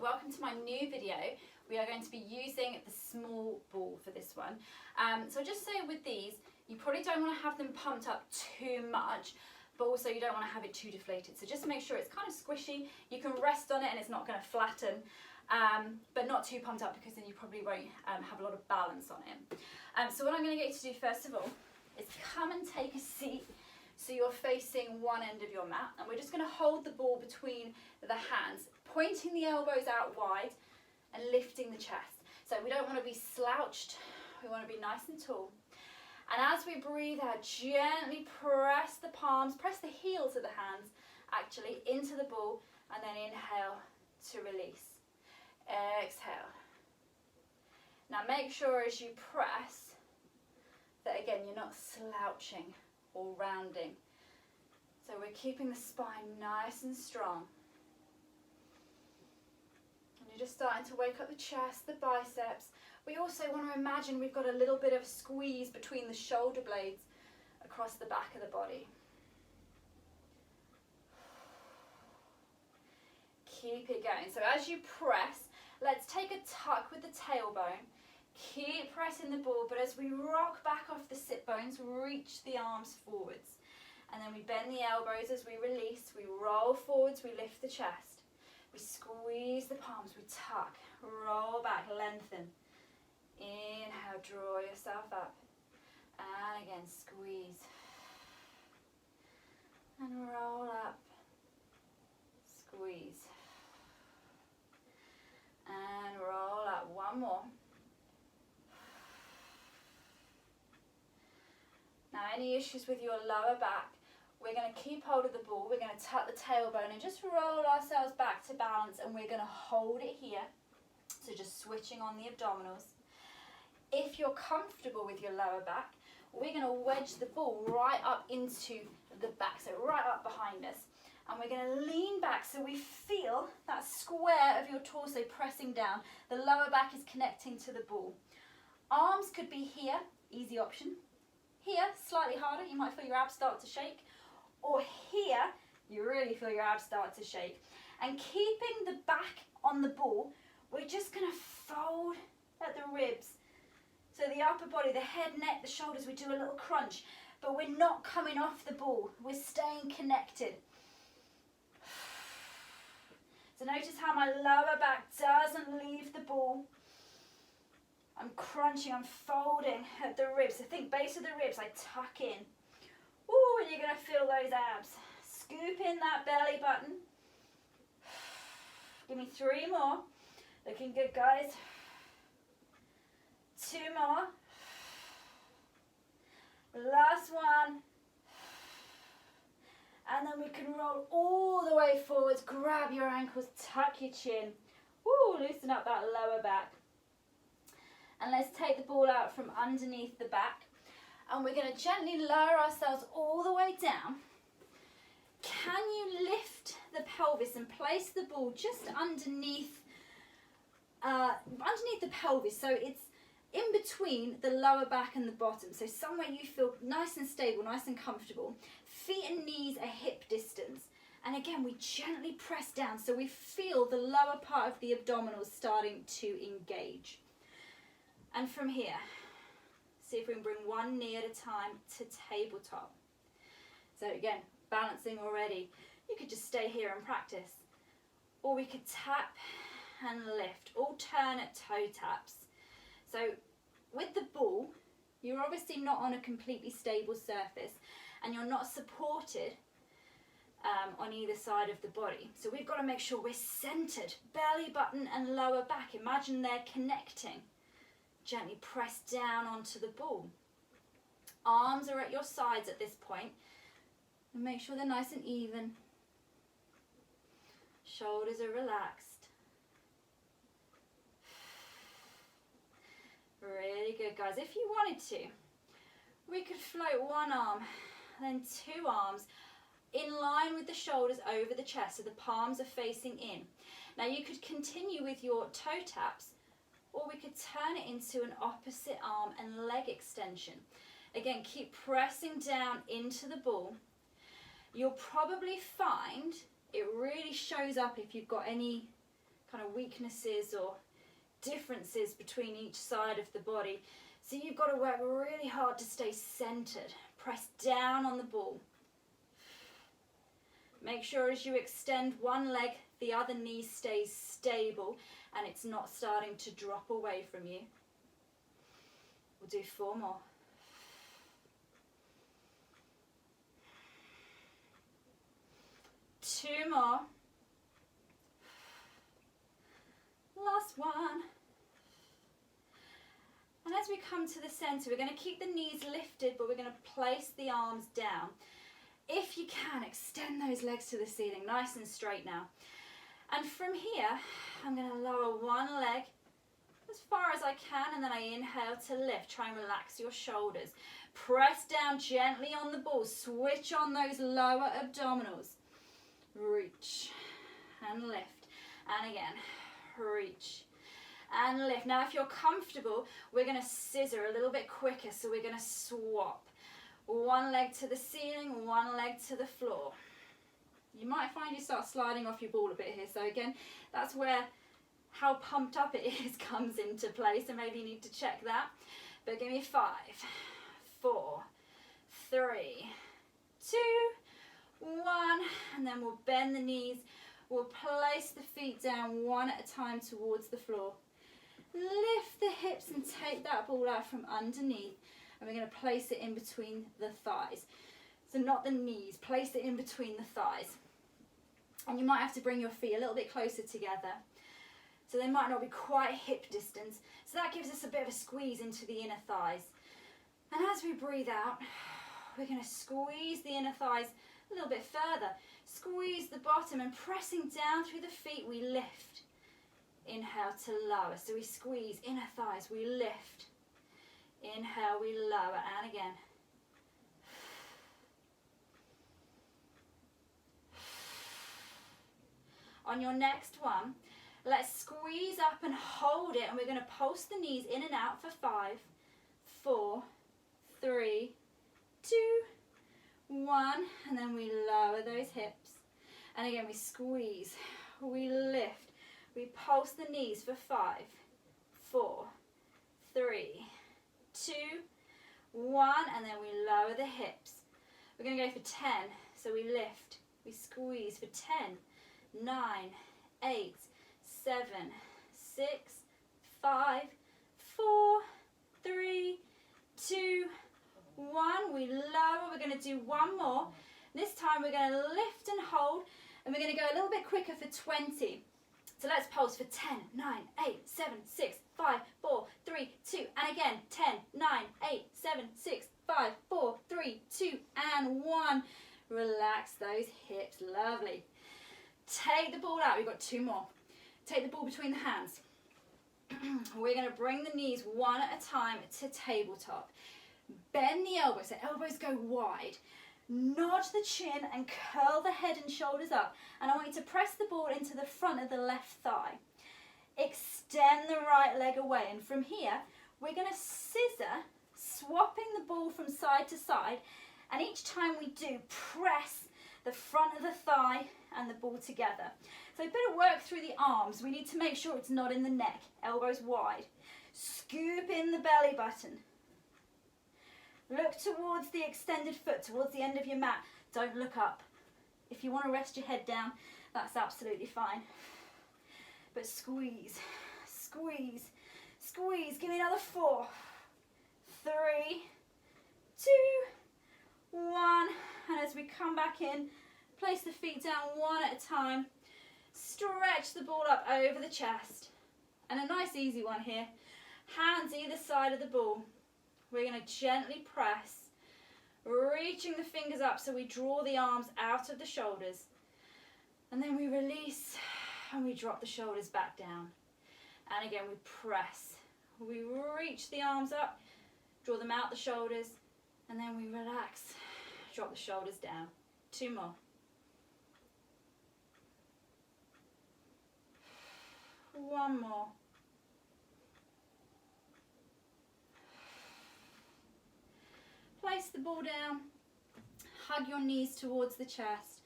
welcome to my new video. We are going to be using the small ball for this one. So just say with these, you probably don't want to have them pumped up too much, but also you don't want to have it too deflated. So just make sure it's kind of squishy. You can rest on it and it's not going to flatten, but not too pumped up because then you probably won't have a lot of balance on it. So what I'm going to get you to do first of all is come and take a seat. So you're facing one end of your mat, and we're just going to hold the ball between the hands, pointing the elbows out wide and lifting the chest. So we don't want to be slouched, we want to be nice and tall. And as we breathe out, gently press the palms, press the heels of the hands actually into the ball, and then inhale to release. Exhale. Now make sure as you press that again you're not slouching or rounding. So we're keeping the spine nice and strong. And you're just starting to wake up the chest, the biceps. We also want to imagine we've got a little bit of squeeze between the shoulder blades across the back of the body. Keep it going. So as you press, let's take a tuck with the tailbone. Keep pressing the ball, but as we rock back off the sit bones, reach the arms forwards. And then we bend the elbows as we release, we roll forwards, we lift the chest. We squeeze the palms, we tuck, roll back, lengthen. Inhale, draw yourself up. And again, squeeze. And roll up, squeeze. And roll up, one more. Now any issues with your lower back, we're going to keep hold of the ball, we're going to tuck the tailbone and just roll ourselves back to balance, and we're going to hold it here. So just switching on the abdominals. If you're comfortable with your lower back, we're going to wedge the ball right up into the back, so right up behind us. And we're going to lean back so we feel that square of your torso pressing down. The lower back is connecting to the ball. Arms could be here, easy option. Here, slightly harder, you might feel your abs start to shake. Or here, you really feel your abs start to shake. And keeping the back on the ball, we're just going to fold at the ribs. So the upper body, the head, neck, the shoulders, we do a little crunch. But we're not coming off the ball, we're staying connected. So notice how my lower back doesn't leave the ball. I'm crunching, I'm folding at the ribs. So think base of the ribs, I tuck in. Ooh, and you're going to feel those abs. Scoop in that belly button. Give me 3 more. Looking good, guys. 2 more. Last one. And then we can roll all the way forwards. Grab your ankles, tuck your chin. Ooh, loosen up that lower back. And let's take the ball out from underneath the back. And we're going to gently lower ourselves all the way down. Can you lift the pelvis and place the ball just underneath the pelvis? So it's in between the lower back and the bottom. So somewhere you feel nice and stable, nice and comfortable. Feet and knees are hip distance. And again, we gently press down so we feel the lower part of the abdominals starting to engage. And from here, see if we can bring one knee at a time to tabletop. So again, balancing already. You could just stay here and practice. Or we could tap and lift, alternate toe taps. So with the ball, you're obviously not on a completely stable surface and you're not supported on either side of the body. So we've got to make sure we're centered, belly button and lower back. Imagine they're connecting. Gently press down onto the ball. Arms are at your sides at this point. And make sure they're nice and even. Shoulders are relaxed. Really good, guys. If you wanted to, we could float one arm, then 2 arms, in line with the shoulders over the chest, so the palms are facing in. Now you could continue with your toe taps, or we could turn it into an opposite arm and leg extension. Again, keep pressing down into the ball. You'll probably find it really shows up if you've got any kind of weaknesses or differences between each side of the body. So you've got to work really hard to stay centered. Press down on the ball. Make sure as you extend one leg, the other knee stays stable and it's not starting to drop away from you. We'll do 4 more. Two more. Last one. And as we come to the center, we're going to keep the knees lifted, but we're going to place the arms down. If you can, extend those legs to the ceiling, nice and straight now. And from here, I'm going to lower one leg as far as I can, and then I inhale to lift. Try and relax your shoulders. Press down gently on the ball. Switch on those lower abdominals. Reach and lift. And again, reach and lift. Now, if you're comfortable, we're going to scissor a little bit quicker, so we're going to swap. One leg to the ceiling, one leg to the floor. You might find you start sliding off your ball a bit here. So again, that's where how pumped up it is comes into play. So maybe you need to check that. But give me 5, 4, 3, 2, 1. And then we'll bend the knees. We'll place the feet down one at a time towards the floor. Lift the hips and take that ball out from underneath. And we're going to place it in between the thighs. So not the knees, place it in between the thighs. And you might have to bring your feet a little bit closer together. So they might not be quite hip distance. So that gives us a bit of a squeeze into the inner thighs. And as we breathe out, we're going to squeeze the inner thighs a little bit further. Squeeze the bottom, and pressing down through the feet, we lift. Inhale to lower. So we squeeze inner thighs, we lift. Inhale, we lower, and again. On your next one, let's squeeze up and hold it, and we're going to pulse the knees in and out for 5, 4, 3, 2, 1, and then we lower those hips. And again, we squeeze, we lift, we pulse the knees for 5, 4, 3, 2, 1, and then we lower the hips. We're going to go for 10. So we lift, we squeeze for 10, 9, 8, 7, 6, 5, 4, 3, 2, 1. We lower. We're going to do one more. This time we're going to lift and hold, and we're going to go a little bit quicker for 20. So let's pulse for 10, 9, 8, 7, 6, 5, 4, 3, 2, and again, 10, 9, 8, 7, 6, 5, 4, 3, 2, and 1. Relax those hips, lovely. Take the ball out, we've got 2 more. Take the ball between the hands. We're going to bring the knees one at a time to tabletop. Bend the elbows, so elbows go wide. Nod the chin and curl the head and shoulders up. And I want you to press the ball into the front of the left thigh. Extend the right leg away. And from here, we're going to scissor, swapping the ball from side to side. And each time we do, press the front of the thigh and the ball together. So a bit of work through the arms. We need to make sure it's not in the neck. Elbows wide. Scoop in the belly button. Look towards the extended foot, towards the end of your mat. Don't look up. If you want to rest your head down, that's absolutely fine. But squeeze, squeeze, squeeze. Give me another 4, 3, 2, 1. And as we come back in, place the feet down one at a time. Stretch the ball up over the chest. And a nice easy one here. Hands either side of the ball. We're going to gently press, reaching the fingers up so we draw the arms out of the shoulders. And then we release and we drop the shoulders back down. And again, we press. We reach the arms up, draw them out the shoulders, and then we relax, drop the shoulders down. 2 more. One more. Place the ball down, hug your knees towards the chest,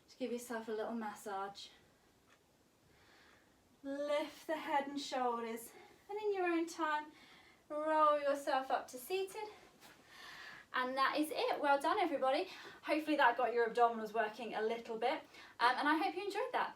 just give yourself a little massage. lift the head and shoulders, and in your own time, roll yourself up to seated. And that is it. Well done, everybody. Hopefully that got your abdominals working a little bit, and I hope you enjoyed that.